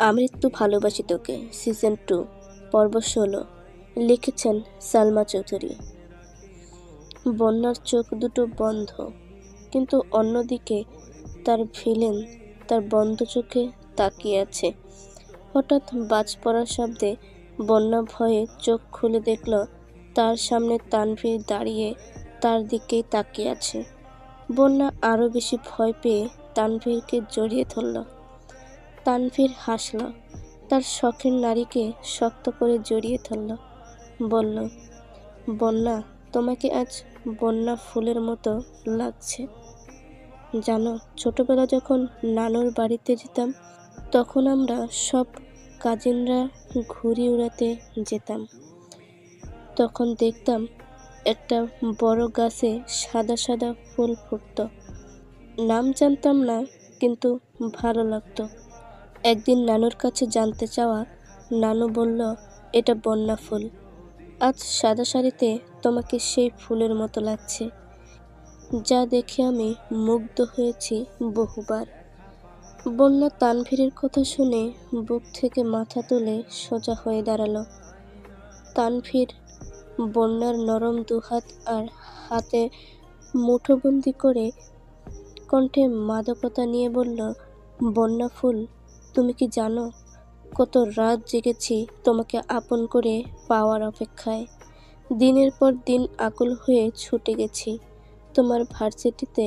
আমৃত্যু ভালোবাসি তোকে সিজন 2 পর্ব 16 লিখেছেন সালমা চৌধুরী। বন্যার চোখ দুটো বন্ধ, কিন্তু অন্যদিকে তার ভিলেন তার বন্ধ চোখে তাকিয়ে আছে। হঠাৎ বাজ পড়ার শব্দে বন্যা ভয়ে চোখ খুলে দেখল তার সামনে তানভীর দাঁড়িয়ে তার দিকেই তাকিয়ে আছে। বন্যা আরও বেশি ভয় পেয়ে তানভীরকে জড়িয়ে ধরল। তানভীর হাসল, তার শখের নারীকে শক্ত করে জড়িয়ে ধরল। বলল, বন্যা, তোমাকে আজ বন্যা ফুলের মতো লাগছে। জানো, ছোটবেলা যখন নানুর বাড়িতে যেতাম, তখন আমরা সব কাজিনরা ঘুড়ি উড়াতে যেতাম। তখন দেখতাম একটা বড় গাছে সাদা সাদা ফুল ফুটত। নাম জানতাম না, কিন্তু ভালো লাগতো। একদিন নানুর কাছে জানতে চাওয়া, নানু বলল, এটা বন্যা ফুল। আজ সাদা শাড়িতে তোমাকে সেই ফুলের মতো লাগছে, যা দেখে আমি মুগ্ধ হয়েছি বহুবার। বন্যা তানভীরের কথা শুনে বুক থেকে মাথা তুলে সোজা হয়ে দাঁড়ালো। তানভীর বন্যার নরম দুহাত আর হাতে মুঠোবন্দি করে কণ্ঠে মাদকতা নিয়ে বলল, বন্যা ফুল, তুমি কি জানো কত রাত জেগেছি তোমাকে আপন করে পাওয়ার অপেক্ষায়। দিনের পর দিন আকুল হয়ে ছুটে গেছি তোমার ভার্সিটিতে,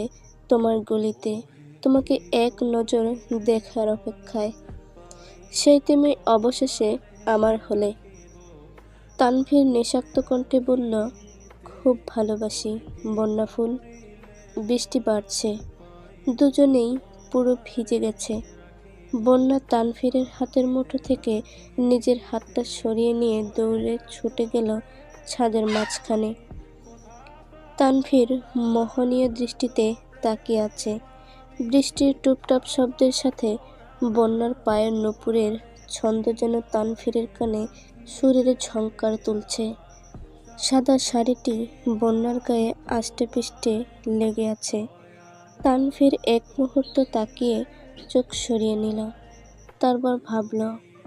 তোমার গলিতে, তোমাকে এক নজর দেখার অপেক্ষায়। সেই তুমি অবশেষে আমার হলে। তানভীর নেশাক্ত কণ্ঠে বলল, খুব ভালোবাসি বন্যা ফুল। বৃষ্টি বাড়ছে, দুজনেই পুরো ভিজে গেছে। বন্যা তানভীরের হাতের মুঠো থেকে নিজের হাতটা সরিয়ে নিয়ে দৌড়ে ছুটে গেল ছাদের মাঝখানে। তানভীর মোহনীয় দৃষ্টিতে তাকিয়ে আছে। বৃষ্টির টুপটাপ শব্দের সাথে বন্যার পায়ের নুপুরের ছন্দ যেন তানভীরের কানে সুরের ঝংকার তুলছে। সাদা শাড়িটি বন্যার গায়ে আষ্টে পৃষ্ঠে লেগে আছে। তানভীর এক মুহূর্ত তাকিয়ে চোখ সরিয়ে নিল। তারপর ভাবল,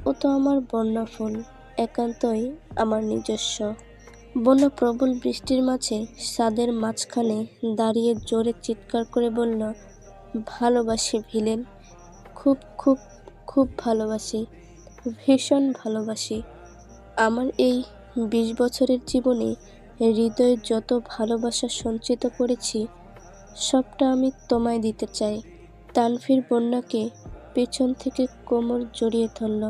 ও তো আমার বন্যা ফুল, একান্তই আমার নিজস্ব। বন্যা প্রবল বৃষ্টির মাঝে ছাদের মাঝখানে দাঁড়িয়ে জোরে চিৎকার করে বলল, ভালোবাসি ভিলেন, খুব খুব খুব ভালোবাসি, ভীষণ ভালোবাসি। আমার এই 20 বছরের জীবনে হৃদয়ে যত ভালোবাসা সঞ্চিত করেছি, সবটা আমি তোমায় দিতে চাই। তানভীর বন্যাকে পেছন থেকে কোমর জড়িয়ে ধরল।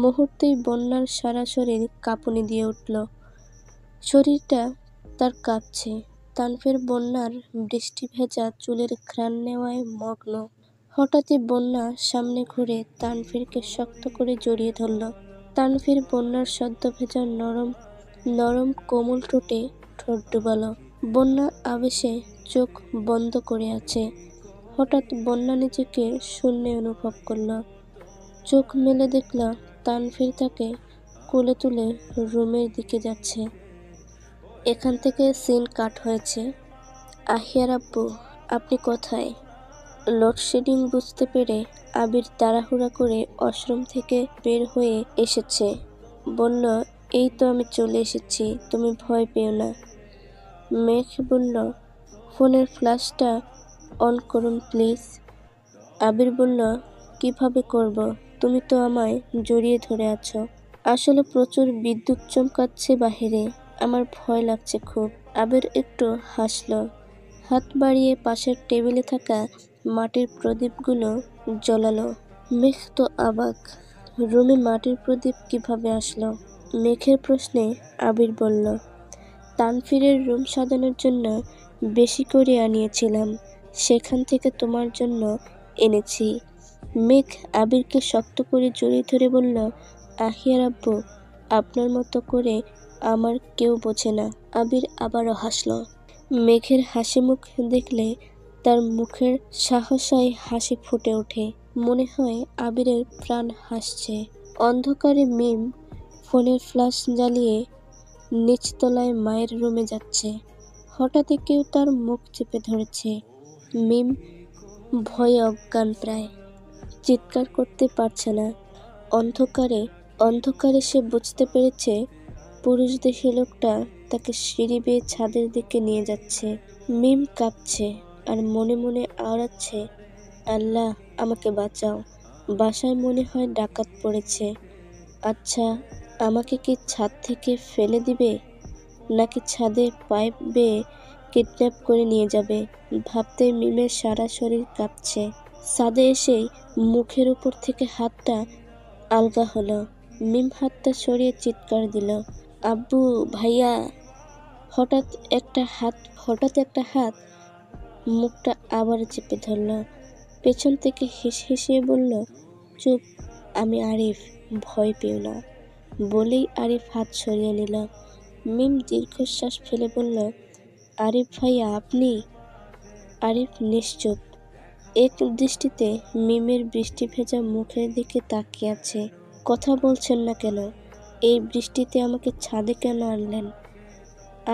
মুহূর্তেই বন্যার সারা শরীর কাঁপুনি দিয়ে উঠল। শরীরটা তার কাঁপছে। তানভীর বন্যার বৃষ্টি ভেজা চুলের ঘ্রাণ নেওয়ায় মগ্ন। হঠাৎই বন্যা সামনে ঘুরে তানভীরকে শক্ত করে জড়িয়ে ধরল। তানভীর বন্যার সদ্য ভেজা নরম নরম কোমল ঠোঁটে ঠোঁট ডুবালো। বন্যা আবেশে চোখ বন্ধ করে আছে। হঠাৎ বন্যা নিজেকে শূন্যে অনুভব করল। চোখ মেলে দেখল তানভীর তাকে কোলে তুলে রুমের দিকে যাচ্ছে। এখান থেকে সিন কাট হয়েছে। আহিয়ার আব্বু, আপনি কোথায়? লোডশেডিং বুঝতে পেরে আবির তাড়াহুড়া করে ওয়াশরুম থেকে বের হয়ে এসেছে। বলল, এই তো আমি চলে এসেছি, তুমি ভয় পেও না। মেঘ বলল, ফোনের ফ্ল্যাশটা অন করুন প্লিজ। আবির বলল, কিভাবে করব? তুমি তো আমায় জড়িয়ে ধরে আছো। আসলে প্রচুর বিদ্যুৎ চমকাচ্ছে বাহিরে, আমার ভয় লাগছে খুব। আবির একটু হাসল, হাত বাড়িয়ে পাশের টেবিলে থাকা মাটির প্রদীপগুলো জ্বলালো। মেঘ তো অবাক, রুমে মাটির প্রদীপ কিভাবে আসলো? মেঘের প্রশ্নে আবির বলল, তানভীরের রুম সাজানোর জন্য বেশি করে আনিয়েছিলাম, সেখান থেকে তোমার জন্য এনেছি। মেঘ আবিরকে শক্ত করে জড়িয়ে ধরে বলল, আহিয়ার আব্বু, আপনার মতো করে আমার কেউ বোঝে না। আবির আবারও হাসল। মেঘের হাসি মুখ দেখলে তার মুখের সাহসায় হাসি ফুটে ওঠে। মনে হয় আবিরের প্রাণ হাসছে। অন্ধকারে মিম ফোনের ফ্ল্যাশ জ্বালিয়ে নিচতলায় মায়ের রুমে যাচ্ছে। হঠাৎই কেউ তার মুখ চেপে ধরেছে। মিম ভয়ে অজ্ঞান প্রায়, চিৎকার করতে পারছে না। অন্ধকারে অন্ধকারে সে বুঝতে পেরেছে পুরুষদেহী লোকটা তাকে সিঁড়ি বেয়ে ছাদের দিকে নিয়ে যাচ্ছে। মিম কাঁপছে আর মনে মনে আওড়াচ্ছে, আল্লাহ আমাকে বাঁচাও, বাসায় মনে হয় ডাকাত পড়েছে। আচ্ছা, আমাকে কি ছাদ থেকে ফেলে দিবে, নাকি ছাদে পাইপ বেয়ে কিডন্যাপ করে নিয়ে যাবে? ভাবতে মিমের সারা শরীর কাঁপছে। ছাদে এসেই মুখের উপর থেকে হাতটা আলগা হলো। মিম হাতটা সরিয়ে চিৎকার দিল, আব্বু, ভাইয়া। হঠাৎ একটা হাত মুখটা আবার চেপে ধরল। পেছন থেকে হেসে বলল, চুপ, আমি আরিফ, ভয় পেও না। বলেই আরিফ হাত সরিয়ে নিল। মিম দীর্ঘশ্বাস ফেলে বলল, আরিফ ভাইয়া আপনি? আরিফ নিশ্চুপ, এক দৃষ্টিতে মিমের বৃষ্টি ভেজা মুখের দিকে তাকিয়ে আছে। কথা বলছেন না কেন? এই বৃষ্টিতে আমাকে ছাদে কেন আনলেন?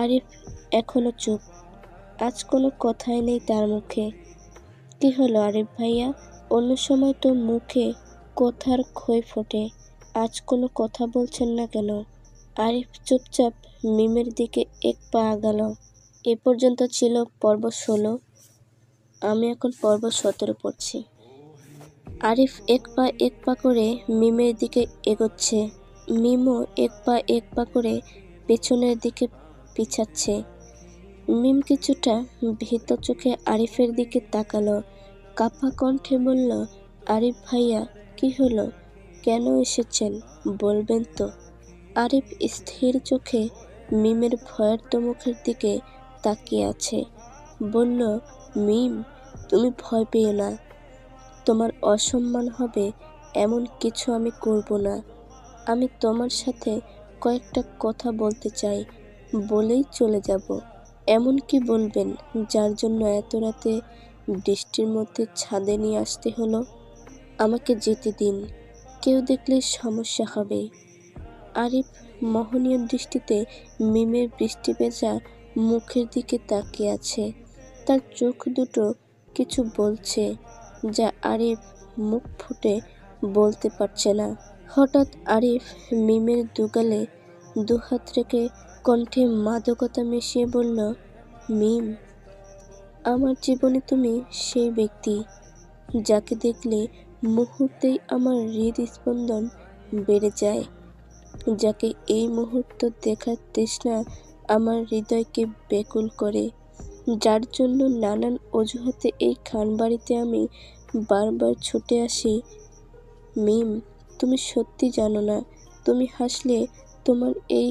আরিফ এখনো চুপ। আজ কোনো কথাই নেই তার মুখে। কি হলো আরিফ ভাইয়া? অন্য সময় তো মুখে কথার খই ফোটে, আজ কোনো কথা বলছেন না কেন? আরিফ চুপচাপ মিমের দিকে এক পা আগালো। এ পর্যন্ত ছিল পর্ব 16। আমি এখন পর্ব 17 পড়ছি। আরিফ এক পা করে মিমের দিকে এগোচ্ছে। মিমও এক পা করে পেছনের দিকে পিছাচ্ছে। মিম কিছুটা ভীত চোখে আরিফের দিকে তাকালো। কাঁপা কণ্ঠে বলল, আরিফ ভাইয়া, কি হলো? কেন এসেছেন বলবেন তো? আরিফ স্থির চোখে মিমের ভয়ার্ত মুখের দিকে তাকিয়ে আছে। বলল, মিম, তুমি ভয় পেও না। তোমার অসম্মান হবে এমন কিছু আমি করব না। আমি তোমার সাথে কয়েকটা কথা বলতে চাই, বলেই চলে যাব। এমন কি বলবেন যার জন্য এত রাতে বৃষ্টির মধ্যে ছাদে নিয়ে আসতে হলো? আমাকে যেতে দিন, কেউ দেখলে সমস্যা হবে। আরিফ মোহনীয় দৃষ্টিতে মিমের বৃষ্টি ভেজা মুখের দিকে তাকিয়ে আছে। তার চোখ দুটো কিছু বলছে, যা আরিফ মুখ ফুটে বলতে পারছে না। হঠাৎ আরিফ মিমের দুগালে দুহাত রেখে কণ্ঠে মাদকতা মিশিয়ে বলল, মিম, আমার জীবনে তুমি সেই ব্যক্তি যাকে দেখলে মুহূর্তেই আমার হৃদস্পন্দন বেড়ে যায়, যাকে এই মুহূর্ত দেখার তৃষ্ণা আমার হৃদয়কে ব্যাকুল করে, যার জন্য নানান অজুহাতে এই খানবাড়িতে আমি বারবার ছুটে আসি। মিম, তুমি সত্যি জানো না, তুমি হাসলে তোমার এই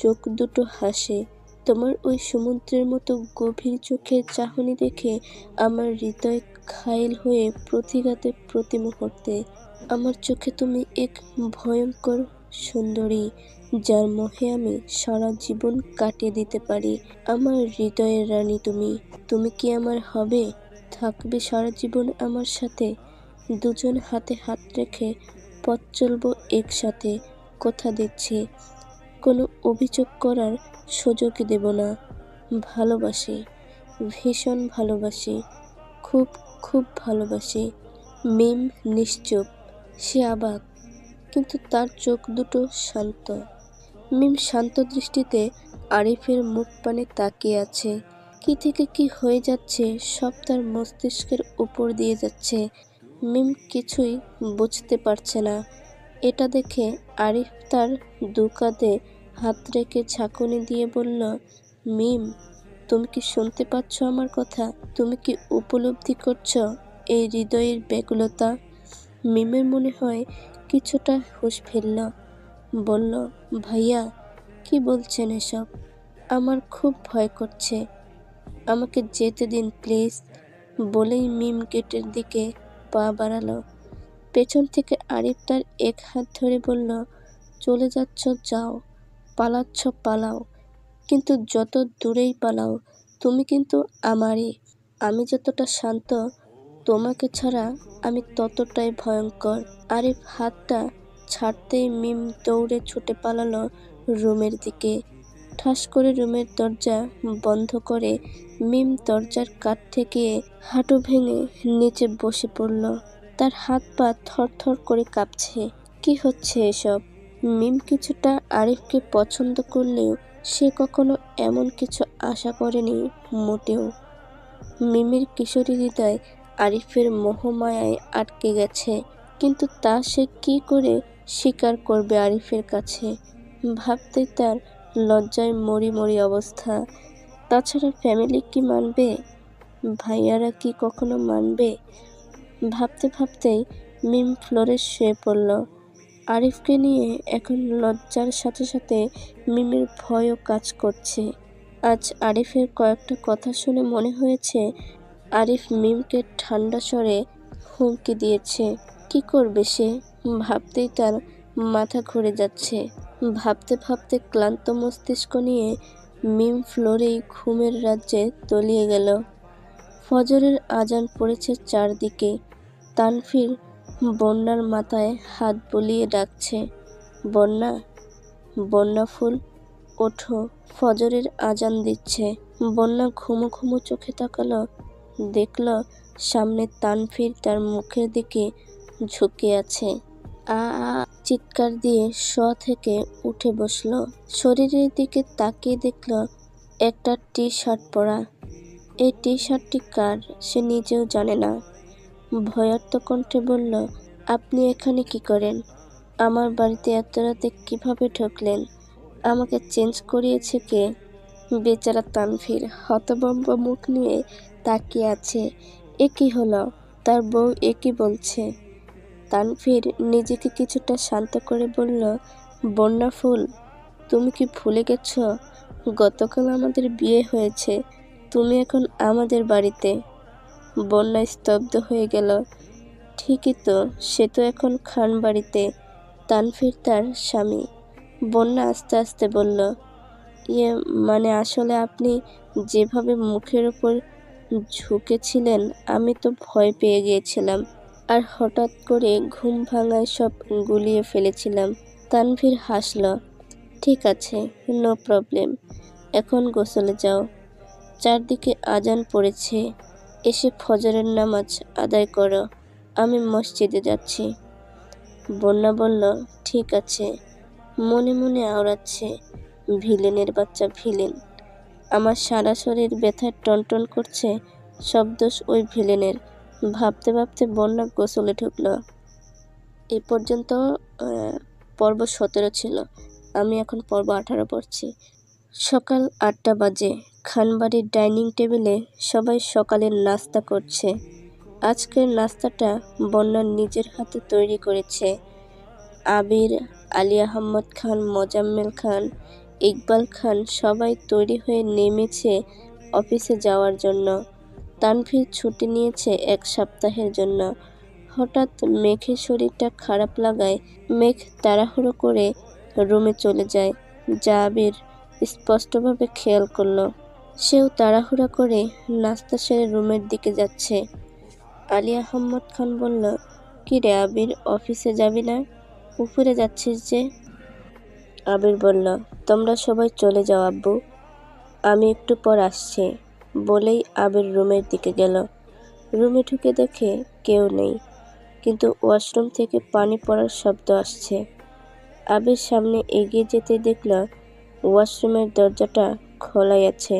চোখ দুটো হাসে। তোমার ওই সমুদ্রের মতো গভীর চোখের চাহনি দেখে আমার হৃদয় ঘায়েল হয়ে প্রতিঘাতে প্রতি মুহূর্তে। আমার চোখে তুমি এক ভয়ঙ্কর সুন্দরী, যার মোহে আমি সারা জীবন কাটিয়ে দিতে পারি। আমার হৃদয়ের রানী তুমি। তুমি কি আমার হবে? থাকবে সারা জীবন আমার সাথে? দুজন হাতে হাত রেখে পথ চলবো একসাথে, কথা দিচ্ছি। কোনো অভিযোগ করার সুযোগই দেব না। ভালোবাসি, ভীষণ ভালোবাসি, খুব খুব ভালোবাসি। মিম নিশ্চুপ, সে অবাক, কিন্তু তার চোখ দুটো শান্ত। মিম শান্ত দৃষ্টিতে আরিফের মুখ পানে তাকিয়ে আছে। কি থেকে কি হয়ে যাচ্ছে সব তার মস্তিষ্কের উপর দিয়ে যাচ্ছে। মিম কিছুই বুঝতে পারছে না। এটা দেখে আরিফ তার দু কাঁধে হাত রেখে ঝাঁকুনি দিয়ে বলল, মিম, তুমি কি শুনতে পাচ্ছ আমার কথা? তুমি কি উপলব্ধি করছো এই হৃদয়ের ব্যাকুলতা? মিমের মনে হয় কিছুটা হুঁশ ফিরল। বলল, ভাইয়া, কি বলছেন এসব? আমার খুব ভয় করছে, আমাকে যেতে দিন প্লিজ। বলেই মিম গেটের দিকে পা বাড়ালো। পেছন থেকে আরিফ তার এক হাত ধরে বলল, চলে যাচ্ছ যাও, পালাচ্ছ পালাও, কিন্তু যত দূরেই পালাও তুমি কিন্তু আমারই। আমি যতটা শান্ত, তোমাকে ছাড়া আমি ততটাই ভয়ঙ্কর। আরিফ হাতটা ছাড়তেই মিম দৌড়ে ছুটে পালালো রুমের দিকে। ঠাস করে রুমের দরজা বন্ধ করে মিম দরজার কাঠ থেকে হাঁটু ভেঙে নিচে বসে পড়ল। তার হাত পা থরথর করে কাঁপছে। কি হচ্ছে এসব? মিম কিছুটা আরিফকে পছন্দ করলেও সে কখনো এমন কিছু আশা করেনি মোটেও। মিমের কিশোরী হৃদয় আরিফের মোহমায়ায় আটকে গেছে, কিন্তু তা সে কি করে স্বীকার করবে আরিফের কাছে? ভাবতেই তার লজ্জায় মরি মরি অবস্থা। তাছাড়া ফ্যামিলি কি মানবে? ভাইয়ারা কি কখনো মানবে? ভাবতে ভাবতেই মিম ফ্লোরে শুয়ে পড়ল। আরিফকে নিয়ে এখন লজ্জার সাথে সাথে মিমের ভয়ও কাজ করছে। আজ আরিফের কয়েকটা কথা শুনে মনে হয়েছে আরিফ মিমকে ঠান্ডা স্বরে হুমকি দিয়েছে। কি করবে সে? ভাবতেই তার মাথা ঘুরে যাচ্ছে। ভাবতে ভাবতে ক্লান্ত মস্তিষ্ক নিয়ে মিম ফ্লোরেই ঘুমের রাজ্যে তলিয়ে গেল। ফজরের আজান পড়েছে চারদিকে। তানভীর বন্যার মাথায় হাত বুলিয়ে ডাকছে, বন্যা, বন্যা ফুল, ওঠো, ফজরের আজান দিচ্ছে। বন্যা ঘুমো ঘুমো চোখে তাকালো, দেখল সামনে তানভীর তার মুখের দিকে ঝুঁকে আছে। আ আ চিৎকার দিয়ে শোয়া থেকে উঠে বসলো। শরীরের দিকে তাকিয়ে দেখল একটা টি শার্ট পরা। এই টি শার্টটি কার সে নিজেও জানে না। ভয়ার্ত কণ্ঠে বলল, আপনি এখানে কি করেন? আমার বাড়িতে এত রাতে কিভাবে ঢুকলেন? আমাকে চেঞ্জ করিয়েছে কে? বেচারা তানভীর হতভম্ব মুখ নিয়ে তাকিয়ে আছে। এ কি হলো? তার বউ এ কি বলছে? তানভীর নিজেকে কিছুটা শান্ত করে বলল, বন্যা ফুল, তুমি কি ভুলে গেছ? গতকাল আমাদের বিয়ে হয়েছে, তুমি এখন আমাদের বাড়িতে। বন্যা স্তব্ধ হয়ে গেল। ঠিকই তো, সে তো এখন খান বাড়িতে। তানভীর তার স্বামী। বন্যা আস্তে আস্তে বলল, ইয়ে মানে আসলে আপনি যেভাবে মুখের ওপর ঝুঁকেছিলেন আমি তো ভয় পেয়ে গিয়েছিলাম, আর হঠাৎ করে ঘুম ভাঙায় সব গুলিয়ে ফেলেছিলাম। তানভীর হাসল। ঠিক আছে, নো প্রবলেম, এখন গোসলে যাও। চারদিকে আজান পড়েছে, এসে ফজরের নামাজ আদায় করো। আমি মসজিদে যাচ্ছি। বন্যা বলল, ঠিক আছে। মনে মনে আওড়াচ্ছে, ভিলেনের বাচ্চা ভিলেন। আমার সারা শরীর ব্যথায় টনটন করছে, সব দোষ ওই ভিলেনের। ভাবতে ভাবতে বন্যা গোসলে ঢুকল। এ পর্যন্ত পর্ব 17 ছিল। আমি এখন পর্ব 18 পড়ছি। সকাল 8টা বাজে। খানবাড়ির ডাইনিং টেবিলে সবাই সকালের নাস্তা করছে। আজকের নাস্তাটা বন্যা নিজের হাতে তৈরি করেছে। আবির, আলী আহমদ খান, মোজাম্মেল খান, ইকবাল খান সবাই তৈরি হয়ে নেমেছে অফিসে যাওয়ার জন্য। তানভীর ছুটি নিয়েছে 1 সপ্তাহের জন্য। হঠাৎ মেঘের শরীরটা খারাপ লাগায় মেঘ তাড়াহুড়ো করে রুমে চলে যায়, যা আবির স্পষ্টভাবে খেয়াল করল। সেও তাড়াহুড়া করে নাস্তা সেরে রুমের দিকে যাচ্ছে। আলী আহমদ খান বলল, কি রে আবির, অফিসে যাবি না? উপরে যাচ্ছিস যে? আবির বলল, তোমরা সবাই চলে যাও আব্বু, আমি একটু পর আসছি। বলেই আবির রুমের দিকে গেল। রুমে ঢুকে দেখে কেউ নেই, কিন্তু ওয়াশরুম থেকে পানি পড়ার শব্দ আসছে। আবির সামনে এগিয়ে যেতে দেখল ওয়াশরুমের দরজাটা খোলাই আছে।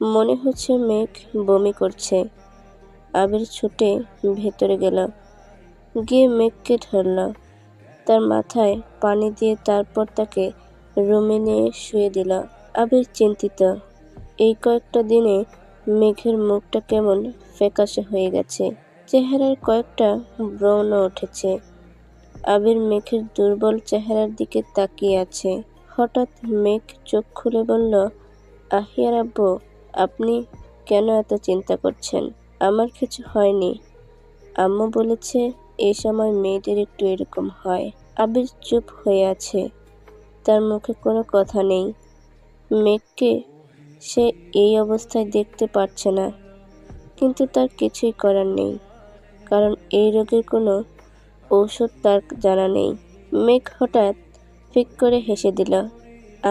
মনে হচ্ছে মেঘ বমি করছে। আবির ছুটে ভেতরে গেল, গিয়ে মেঘকে ধরল। তার মাথায় পানি দিয়ে তারপর তাকে রুমে নিয়ে শুয়ে দিল। আবির চিন্তিত। এই কয়েকটা দিনে মেঘের মুখটা কেমন ফ্যাকাশে হয়ে গেছে, চেহারার কয়েকটা ব্রণ উঠেছে। আবির মেঘের দুর্বল চেহারার দিকে তাকিয়ে আছে। হঠাৎ মেঘ চোখ খুলে বলল, আহিয়ার আব্বু, আপনি কেন এত চিন্তা করছেন? আমার কিছু হয়নি। আম্মু বলেছে এই সময় মেয়েদের একটু এরকম হয়। আবির চুপ হয়ে আছে, তার মুখে কোনো কথা নেই। মেঘকে সে এই অবস্থায় দেখতে পারছে না, কিন্তু তার কিছুই করার নেই, কারণ এই রোগের কোনো ঔষধ তার জানা নেই। মেঘ হঠাৎ ফিক করে হেসে দিল।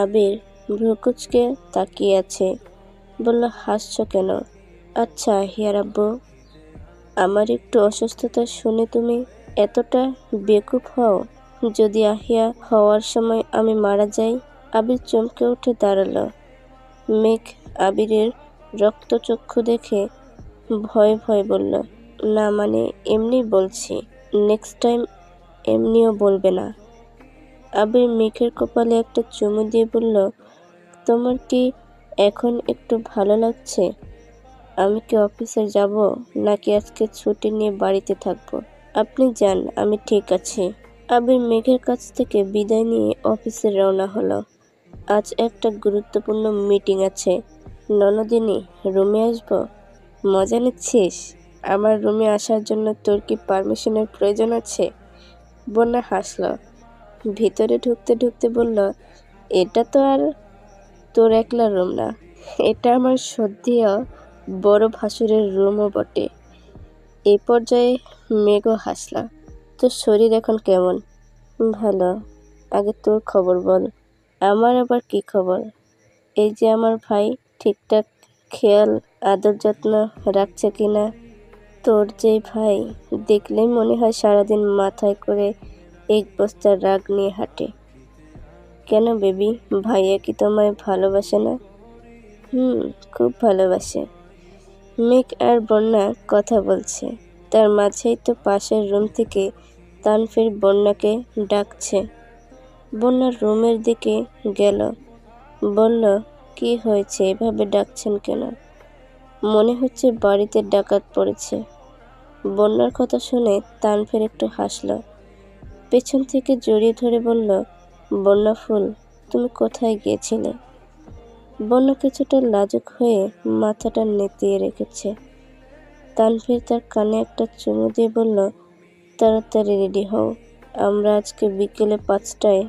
আবির ভ্রুকুচকে তাকিয়ে আছে, বলল, হাসছো কেন? আচ্ছা আহিয়ার আব্বু, আমার একটু অসুস্থতা শুনে তুমি এতটা বেকুব হও? যদি আহিয়া হওয়ার সময় আমি মারা যাই? আবির চমকে উঠে দাঁড়ালো। মেঘ আবিরের রক্তচক্ষু দেখে ভয়ে ভয়ে বলল, না মানে এমনি বলছি, নেক্সট টাইম এমনিও বলবে না। আবির মেঘের কপালে একটা চুমু দিয়ে বলল, তোমার কি এখন একটু ভালো লাগছে? আমি কি অফিসে যাব নাকি আজকে ছুটি নিয়ে বাড়িতে থাকবো? আপনি যান, আমি ঠিক আছি। আবির মেঘের কাছ থেকে বিদায় নিয়ে অফিসে রওনা হলো। আজ একটা গুরুত্বপূর্ণ মিটিং আছে। ননদিনী, রুমে আসবো? মজা নিচ্ছিস? আমার রুমে আসার জন্য তোর কি পারমিশনের প্রয়োজন আছে? বন্যা হাসল। ভিতরে ঢুকতে ঢুকতে বলল, এটা তো আর তোর একলা রুম না, এটা আমার সদ্যিয়া বড় ভাসুরের রুমও বটে। এই পর্যায়ে মেঘও হাসলা। তোর শরীর এখন কেমন? ভালো। আগে তোর খবর বল। আমার আবার কি খবর? এই যে আমার ভাই ঠিকঠাক খেয়াল আদর যত্ন রাখছে কিনা? তোর যে ভাই, দেখলেই মনে হয় সারাদিন মাথায় করে এক বস্তা রাগ নিয়ে হাঁটে। কেন বেবি, ভাইয়া কি তোমায় ভালোবাসে না? খুব ভালোবাসে। মেঘ আর বন্যা কথা বলছে, তার মাঝেই তো পাশের রুম থেকে তানভীর বন্যাকে ডাকছে। বন্যা রুমের দিকে গেল, বলল, কি হয়েছে, এভাবে ডাকছেন কেন? মনে হচ্ছে বাড়িতে ডাকাত পড়েছে। বন্যার কথা শুনে তানভীর একটু হাসল, পেছন থেকে জড়িয়ে ধরে বলল, বন্যা ফুল, তুমি কোথায় গিয়েছিলে? বন্যা কিছুটা লাজুক হয়ে মাথাটা নেতিয়ে রেখেছে। তানভীর তার কানে একটা চুমু দিয়ে বলল, তাড়াতাড়ি রেডি হও, আমরা আজকে বিকেলে 5টায়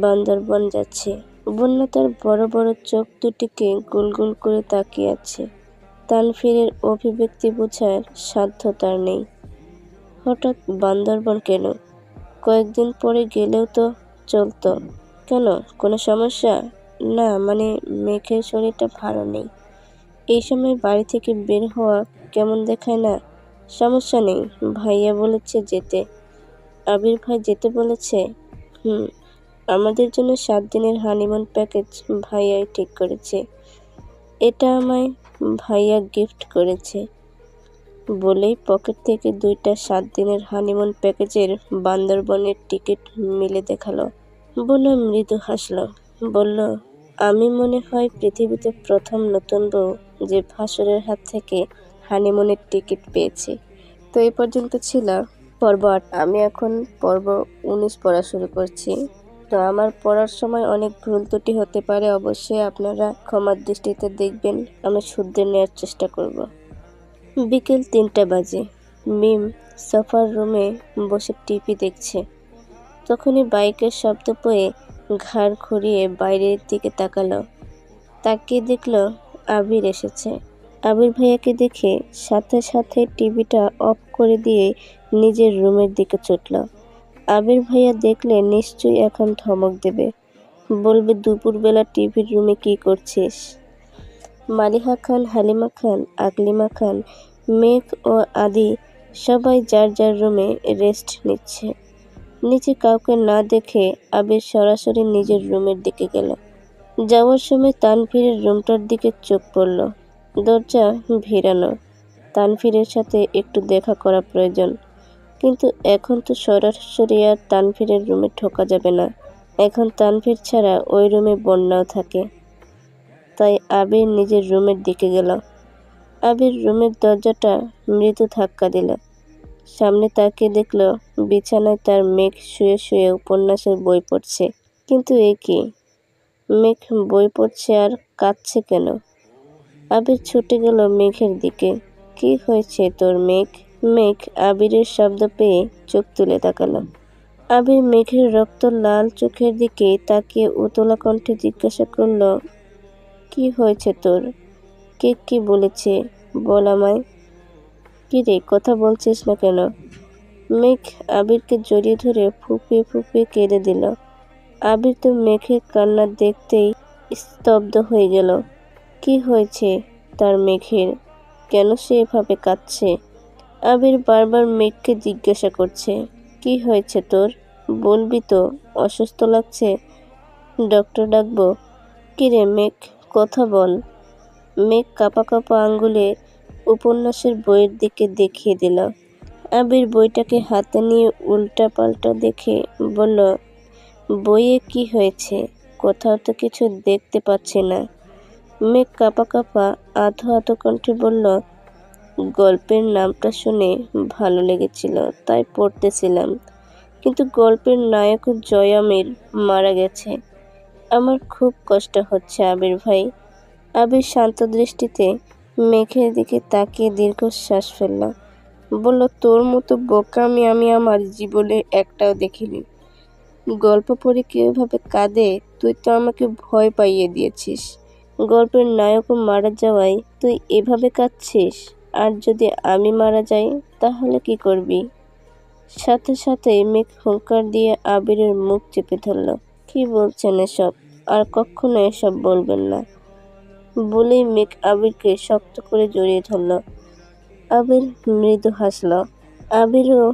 বান্দরবন যাচ্ছি। বন্যা তার বড় বড় চোখ দুটিকে গোল গোল করে তাকিয়ে আছে। তানভীরের অভিব্যক্তি বোঝার সাধ্য তার নেই। হঠাৎ বান্দরবন কেন? কয়েকদিন পরে গেলেও তো চলতো। কেন, কোনো সমস্যা? না মানে মেঘের শরীরটা ভালো নেই, এই সময় বাড়ি থেকে বের হওয়া কেমন দেখায় না? সমস্যা নেই, ভাইয়া বলেছে যেতে। আবির ভাই যেতে বলেছে? আমাদের জন্য 7 দিনের হানিমুন প্যাকেজ ভাইয়াই ঠিক করেছে। এটা আমায় ভাইয়া গিফট করেছে। বলেই পকেট থেকে 2টা 7 দিনের হানিমুন প্যাকেজের বান্দরবনের টিকিট মিলে দেখালো। বন্যা মৃদু হাসল, বলল, আমি মনে হয় পৃথিবীতে প্রথম নতুন বউ যে ভাসুরের হাত থেকে হানিমুনের টিকিট পেয়েছে। তো এই পর্যন্ত ছিল পর্ব 8। আমি এখন পর্ব 19 পড়া শুরু করছি। তো আমার পড়ার সময় অনেক ভুল ত্রুটি হতে পারে, অবশ্যই আপনারা ক্ষমার দৃষ্টিতে দেখবেন, আমি শুদ্ধে নেওয়ার চেষ্টা করব। বিকেল 3টা বাজে। মিম সোফার রুমে বসে টিভি দেখছে। তখনই বাইকের শব্দ পেয়ে ঘাড় ঘুরিয়ে বাইরের দিকে তাকালো। তাকিয়ে দেখল আবির এসেছে। আবির ভাইয়াকে দেখে সাথে সাথে টিভিটা অফ করে দিয়ে নিজের রুমের দিকে ছুটল। আবির ভাইয়া দেখলে নিশ্চয়ই এখন ধমক দেবে, বলবে দুপুরবেলা টিভির রুমে কি করছিস? মালিহা খান, হালিমা খান, আকলিমা খান, মেঘ ও আদি সবাই যার যার রুমে রেস্ট নিচ্ছে। নিচে কাউকে না দেখে আবির সরাসরি নিজের রুমের দিকে গেল। যাওয়ার সময় তানভীরের রুমটার দিকে চোখ পড়ল। দরজা ভিড়ানো। তানভীরের সাথে একটু দেখা করা প্রয়োজন, কিন্তু এখন তো সরাসরি আর তানভীরের রুমে ঢোকা যাবে না। এখন তানভীর ছাড়া ওই রুমে বন্যাও থাকে। তাই আবির নিজের রুমের দিকে গেল। আবির রুমের দরজাটা মৃদু ধাক্কা দিল। সামনে তাকিয়ে দেখল বিছানায় তার মেঘ শুয়ে শুয়ে উপন্যাসের বই পড়ছে। কিন্তু এ কি, মেঘ বই পড়ছে আর কাঁদছে কেন? আবির ছুটে গেল মেঘের দিকে। কি হয়েছে তোর মেঘ? মেঘ আবিরের শব্দ পেয়ে চোখ তুলে তাকালো। আবির মেঘের রক্ত লাল চোখের দিকে তাকিয়ে উতলা কণ্ঠে জিজ্ঞাসা করল, কি হয়েছে তোর? কে কি বলেছে বল আমায়। কি রে, কথা বলছিস না কেন? মেঘ আবিরকে জড়িয়ে ধরে ফুঁপিয়ে ফুঁপিয়ে কেঁদে দিল। আবির তো মেঘের কান্না দেখতেই স্তব্ধ হয়ে গেল। কি হয়েছে তার মেঘের? কেন সে এভাবে কাঁদছে? আবির বারবার মেঘকে জিজ্ঞাসা করছে, কি হয়েছে তোর? বলবি তো অসুস্থ লাগছে? ডক্টর ডাকবো? কিরে মেঘ, কথা বল। মেঘ কাঁপা কাঁপা আঙ্গুলে উপন্যাসের বইয়ের দিকে দেখিয়ে দিল। আবির বইটাকে হাতে নিয়ে উল্টা পাল্টা দেখে বলল, বইয়ে কি হয়েছে? কোথাও তো কিছু দেখতে পাচ্ছি না। মেঘ কাঁপা কাঁপা আধো আধো কণ্ঠে বলল, গল্পের নামটা শুনে ভালো লেগেছিল, তাই পড়তেছিলাম। কিন্তু গল্পের নায়ক জয়ামির মারা গেছে। আমার খুব কষ্ট হচ্ছে আবির ভাই। আবির শান্ত দৃষ্টিতে মেঘের দিকে তাকিয়ে দীর্ঘশ্বাস ফেলল। বলল, তোর মতো বোকামি আমি আমার জীবনে একটাও দেখিনি। গল্প পড়ে কেউ এভাবে কাঁদে? তুই তো আমাকে ভয় পাইয়ে দিয়েছিস। গল্পের নায়কও মারা যাওয়ায় তুই এভাবে কাঁদছিস? আর যদি আমি মারা যাই তাহলে কি করবি? সাথে সাথে মেঘ হুঙ্কার দিয়ে আবিরের মুখ চেপে ধরল। কি বলছেন এসব? আর কখনো এসব বলবেন না বলেই মেঘ আবিরকে শক্ত করে জড়িয়ে ধরল। আবির মৃদু হাসল। আবিরও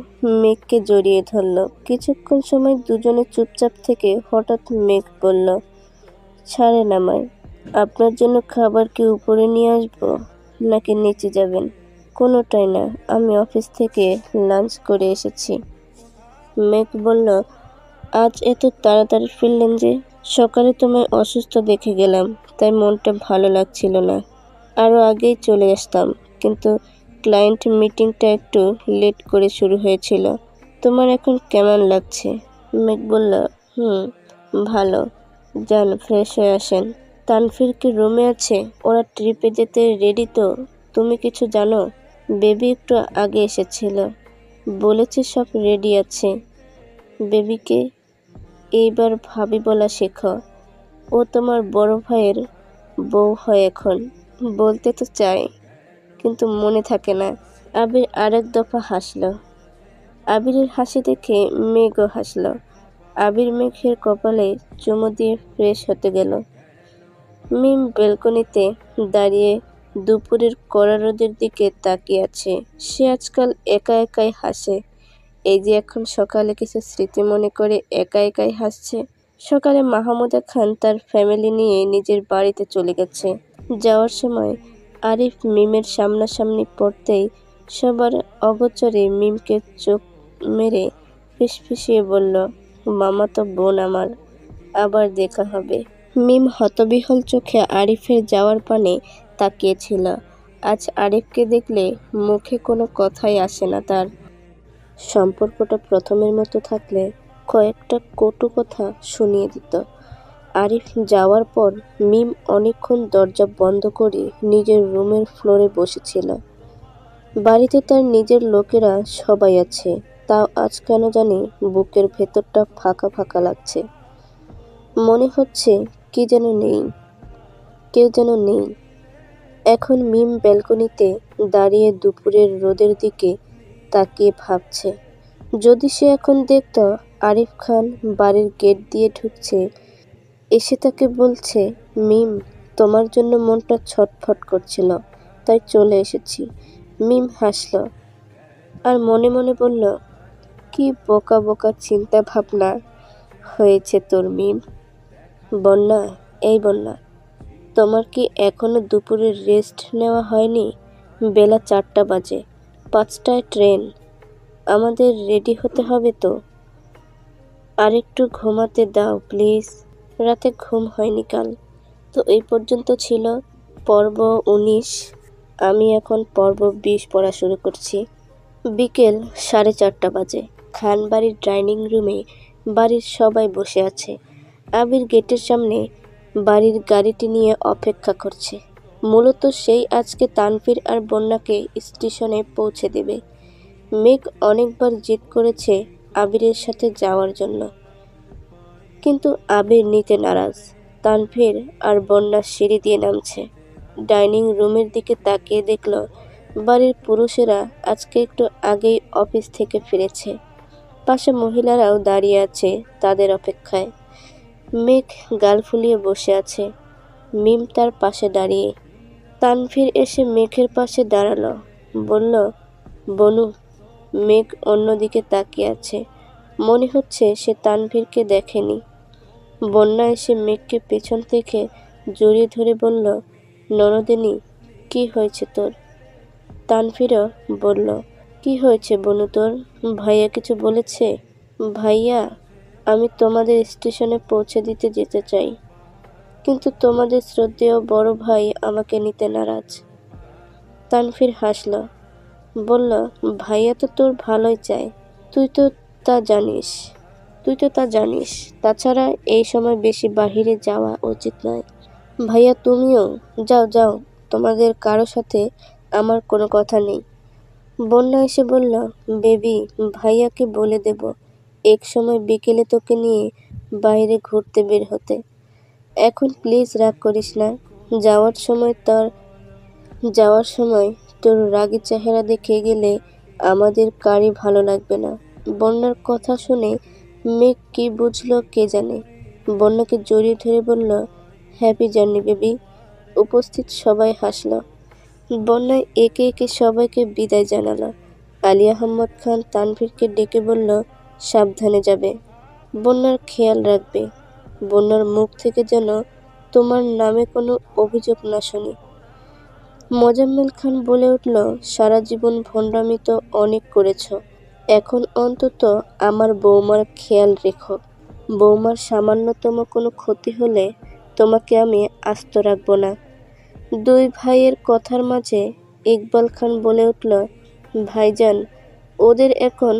মেঘকে জড়িয়ে ধরল। কিছুক্ষণ সময় দুজনে চুপচাপ থেকে হঠাৎ মেঘ বলল, ছাড়েন আমায়। আপনার জন্য খাবার কি উপরে নিয়ে আসবো, নাকি নিচে যাবেন? কোনোটাই না, আমি অফিস থেকে লাঞ্চ করে এসেছি। মেঘ বলল, আজ এত তাড়াতাড়ি ফিরলেন যে? সকালে তোমায় অসুস্থ দেখে গেলাম, তাই মনটা ভালো লাগছিল না। আরও আগেই চলে আসতাম, কিন্তু ক্লায়েন্ট মিটিংটা একটু লেট করে শুরু হয়েছিল। তোমার এখন কেমন লাগছে? মেঘ বলল, ভালো। যান, ফ্রেশ হয়ে আসেন। তানভীর কি রুমে আছে? ওরা ট্রিপে যেতে রেডি তো? তুমি কিছু জানো? বেবি একটু আগে এসেছিল, বলেছে সব রেডি আছে। বেবিকে এইবার ভাবি বলা শেখো। ও তোমার বড় ভাইয়ের বউ হয় এখন। বলতে তো চাই, কিন্তু মনে থাকে না। আবির আরেক দফা হাসল। আবিরের হাসি দেখে মেঘও হাসল। আবির মেঘের কপালে চুমু দিয়ে ফ্রেশ হতে গেল। মিম ব্যালকনিতে দাঁড়িয়ে দুপুরের কড়া রোদের দিকে তাকিয়ে আছে। সে আজকাল একা একাই হাসে। এই যে এখন সকালে কিছু স্মৃতি মনে করে একা একাই হাসছে। সকালে মাহমুদা খান তার ফ্যামিলি নিয়ে নিজের বাড়িতে চলে গেছে। যাওয়ার সময় আরিফ মিমের সামনাসামনি পড়তেই সবার অগোচরে মিমকে চোখ মেরে ফিসফিসিয়ে বলল, মামাতো বোন আমার, আবার দেখা হবে। মিম হতবিহ্বল চোখে আরিফের যাওয়ার পানে তাকিয়েছিল। আজ আরিফকে দেখলে মুখে কোনো কথাই আসে না তার। সম্পর্কটা প্রথমের মতো থাকলে কয়েকটা কটু কথা শুনিয়ে দিত। আরিফ যাওয়ার পর মিম অনেকক্ষণ দরজা বন্ধ করে নিজের রুমের ফ্লোরে বসেছিল। বাড়িতে তার নিজের লোকেরা সবাই আছে, তাও আজ কেন জানি বুকের ভেতরটা ফাঁকা ফাঁকা লাগছে। মনে হচ্ছে কি যেন নেই, কেউ যেন নেই। এখন মিম ব্যালকনিতে দাঁড়িয়ে দুপুরের রোদের দিকে তাকিয়ে ভাবছে, যদি সে এখন দেখত আরিফ খান বাড়ির গেট দিয়ে ঢুকছে, এসে তাকে বলছে, মিম, তোমার জন্য মনটা ছটফট করছিল, তাই চলে এসেছি। মিম হাসল আর মনে মনে বলল, কি বোকা বোকা চিন্তা ভাবনা হয়েছে তোর মিম। বন্যা, এই বন্যা, তোমার কি এখনো দুপুরের রেস্ট নেওয়া হয়নি? বেলা 4টা বাজে, 5টায় ট্রেন। আমাদের রেডি হতে হবে তো। আরেকটু ঘুমাতে দাও প্লিজ। রাতে ঘুম হয়নি কাল। তো এই পর্যন্ত ছিল পর্ব 19। আমি এখন পর্ব 20 পড়া শুরু করছি। বিকেল 4:30 বাজে। খানবাড়ির ডাইনিং রুমে বাড়ির সবাই বসে আছে। আবির গেটের সামনে বাড়ির গাড়িটি নিয়ে অপেক্ষা করছে। মূলত সেই আজকে তানভীর আর বন্যাকে স্টেশনে পৌঁছে দেবে। মেঘ অনেকবার জিদ করেছে আবিরের সাথে যাওয়ার জন্য, কিন্তু আবির নিতে নারাজ। তানভীর আর বন্যা সিঁড়ি দিয়ে নামছে। ডাইনিং রুমের দিকে তাকিয়ে দেখল বাড়ির পুরুষেরা আজকে একটু আগেই অফিস থেকে ফিরেছে। পাশে মহিলারাও দাঁড়িয়ে আছে তাদের অপেক্ষায়। মেঘ গাল ফুলিয়ে বসে আছে। মিম তার পাশে দাঁড়িয়ে। তানভীর এসে মেঘের পাশে দাঁড়ালো, বলল, বনু। মেঘ অন্যদিকে তাকিয়ে আছে। মনে হচ্ছে সে তানভীরকে দেখেনি। বন্যা এসে মেঘকে পেছন থেকে জড়িয়ে ধরে বলল, ননদিনী, কি হয়েছে তোর? তানভীরও বলল, কি হয়েছে বনু তোর? ভাইয়া কিছু বলেছে? ভাইয়া, আমি তোমাদের স্টেশনে পৌঁছে দিতে যেতে চাই, কিন্তু তোমাদের শ্রদ্ধেয় বড় ভাই আমাকে নিতে নারাজ। তানভীর হাসল, বলল, ভাইয়া তো তোর ভালোই চায়, তুই তো তা জানিস তুই তো তা জানিস। তাছাড়া এই সময় বেশি বাহিরে যাওয়া উচিত নয়। ভাইয়া তুমিও যাও যাও, তোমাদের কারো সাথে আমার কোনো কথা নেই। বন্যা এসে বলল, বেবি, ভাইয়াকে বলে দেব এক সময় বিকেলে তোকে নিয়ে বাইরে ঘুরতে বের হতে। এখন প্লিজ রাগ করিস না। যাওয়ার সময় তোর যাওয়ার সময় তোর রাগী চেহারা দেখে গেলে আমাদের কারই ভালো লাগবে না। বন্যার কথা শুনে মেঘ কি বুঝলো কে জানে। বন্যাকে জড়িয়ে ধরে বলল, হ্যাপি জার্নি বেবি। উপস্থিত সবাই হাসল। বন্যায় একে একে সবাইকে বিদায় জানালো। আলী আহমদ খান তানভীরকে ডেকে বলল, সাবধানে যাবে, বন্যার খেয়াল রাখবে। বন্যার মুখ থেকে যেন তোমার নামে কোনো অভিযোগ না শুনি। মোজাম্মেল খান বলে উঠল, সারা জীবন ভণ্ডামি তো অনেক করেছ, এখন অন্তত আমার বৌমার খেয়াল রেখো। বৌমার সামান্যতম কোনো ক্ষতি হলে তোমাকে আমি আস্ত রাখব না। দুই ভাইয়ের কথার মাঝে ইকবাল খান বলে উঠল, ভাইজান, ওদের এখন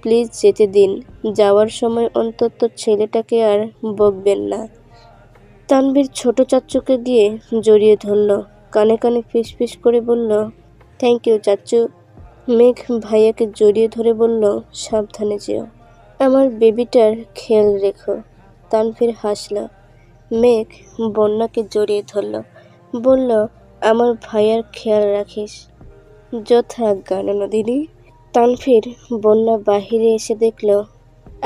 প্লিজ যেতে দিন। যাওয়ার সময় অন্তত ছেলেটাকে আর বকবেন না। তানভীর ছোট চাচ্চুকে গিয়ে জড়িয়ে ধরল, কানে কানে ফিসফিস করে বলল, থ্যাংক ইউ চাচ্চু। মেঘ ভাইয়াকে জড়িয়ে ধরে বলল, সাবধানে যেও, আমার বেবিটার খেয়াল রেখো। তানভীর হাসল। মেঘ বন্যাকে জড়িয়ে ধরল, বলল, আমার ভাইয়ার খেয়াল রাখিস। যথা আজ্ঞা ননদিনী। তানভীর বন্যা বাহিরে এসে দেখল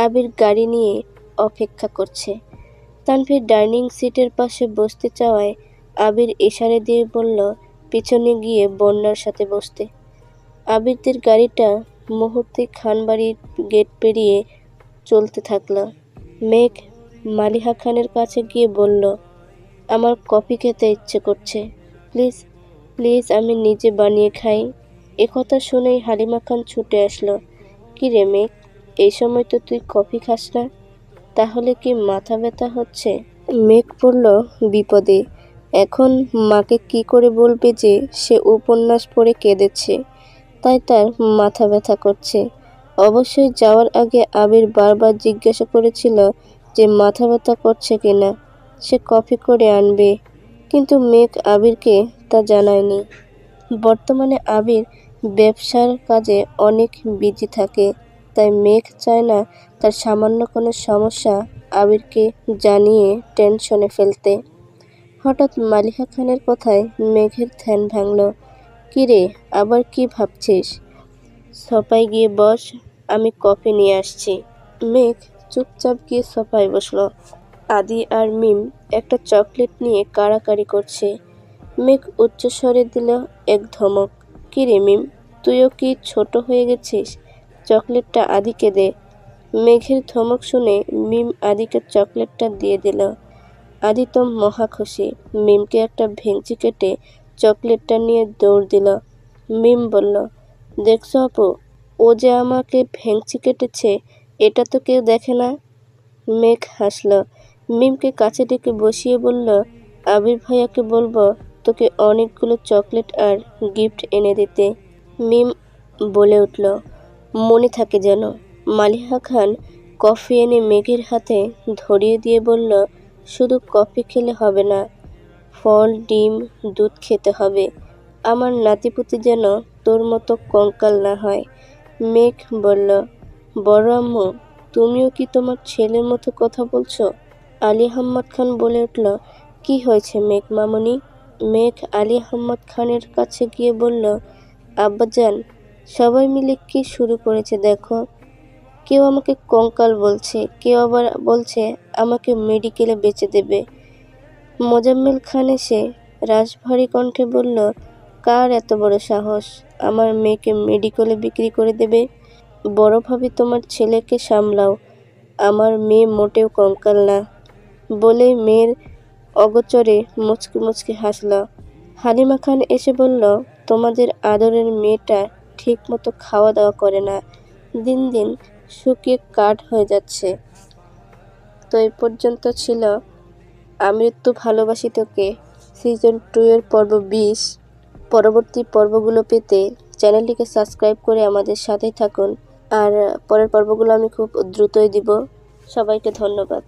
আবির গাড়ি নিয়ে অপেক্ষা করছে। তানভীর ডাইনিং সিটের পাশে বসতে চাওয়ায় আবির ইশারা দিয়ে বলল, পিছনে গিয়ে বন্যার সাথে বসতে। আবিরদের গাড়িটা মুহূর্তে খানবাড়ির গেট পেরিয়ে চলতে থাকল। মেঘ মালিহা খানের কাছে গিয়ে বলল, আমার কফি খেতে ইচ্ছে করছে, প্লিজ প্লিজ আমি নিজে বানিয়ে খাই। একথা শুনেই হালিমা খান ছুটে আসলো। কি রে মেঘ, এই সময় তো তুই কফি খাস না, তাহলে কি মাথা ব্যথা হচ্ছে? মেঘ পড়ল বিপদে। এখন মাকে কি করে বলবে যে সে উপন্যাস পড়ে কেঁদেছে, তাই তার মাথা ব্যথা করছে। অবশ্যই যাওয়ার আগে আবির বারবার জিজ্ঞাসা করেছিল যে মাথা ব্যথা করছে কিনা, সে কফি করে আনবে, কিন্তু মেঘ আবিরকে তা জানায়নি। বর্তমানে আবির ব্যবসার কাজে অনেক বিজি থাকে, তাই মেঘ চায় না তার সামান্য কোনো সমস্যা আবিরকে জানিয়ে টেনশনে ফেলতে। হঠাৎ মালিহা খানের কথায় মেঘের ধ্যান ভাঙল। কিরে, আবার কি ভাবছিস? সোফায় গিয়ে বস, আমি কফি নিয়ে আসছি। মেঘ চুপচাপ গিয়ে সোফায় বসল। আদি আর মিম একটা চকলেট নিয়ে কাড়াকাড়ি করছে। মেঘ উচ্চস্বরে দিল এক ধমক, কিরে মিম, তুইও কি ছোট হয়ে গেছিস? চকলেটটা আদিকে দে। মেঘের ধমক শুনে মিম আদিকে চকলেটটা দিয়ে দিল। আদি তো মহা খুশি, মিমকে একটা ভেঙচি কেটে চকলেটটা নিয়ে দৌড় দিল। মিম বলল, দেখছো আপু, ও যে আমাকে ভেঙচি কেটেছে, এটা তো কেউ দেখে না। মেঘ হাসল। মিমকে কাছে ডেকে বসিয়ে বলল, আবির ভাইয়াকে বলবো তোকে অনেকগুলো চকলেট আর গিফট এনে দিতে। মিম বলে উঠল, মনে থাকে যেন। মালিহা খান কফি এনে মেঘের হাতে ধরিয়ে দিয়ে বলল, শুধু কফি খেলে হবে না, ফল, ডিম, দুধ খেতে হবে। আমার নাতিপুতি যেন তোর মতো কঙ্কাল না হয়। মেঘ বলল, বড় আম্মু, তুমিও কি তোমার ছেলের মতো কথা বলছো? আলী আহমদ খান বলে উঠল, কি হয়েছে মেঘ মামুনি? মেঘ আলী আহমদ খানের কাছে গিয়ে বলল, আব্বাজান, সবাই মিলে কি শুরু করেছে দেখো। কেউ আমাকে কঙ্কাল বলছে, কেউ আবার বলছে আমাকে মেডিকেলে বেচে দেবে। মোজাম্মেল খান এসে রাশভারী কণ্ঠে বলল, কার এত বড় সাহস আমার মেয়েকে মেডিকেলে বিক্রি করে দেবে? বড় ভাবি তোমার ছেলেকে সামলাও, আমার মেয়ে মোটেও কঙ্কাল না। বলেই মেয়ের অগোচরে মুচকি মুচকি হাসল। হালিমা খান এসে বলল, তোমাদের আদরের মেয়েটা ঠিক মতো খাওয়া দাওয়া করে না, দিন দিন শুকিয়ে কাঠ হয়ে যাচ্ছে। তো এই পর্যন্ত ছিল আমৃত্যু ভালোবাসি তোকে সিজন 2 এর পর্ব 20। পরবর্তী পর্বগুলো পেতে চ্যানেলটিকে সাবস্ক্রাইব করে আমাদের সাথেই থাকুন। আর পরের পর্বগুলো আমি খুব দ্রুতই দিব। সবাইকে ধন্যবাদ।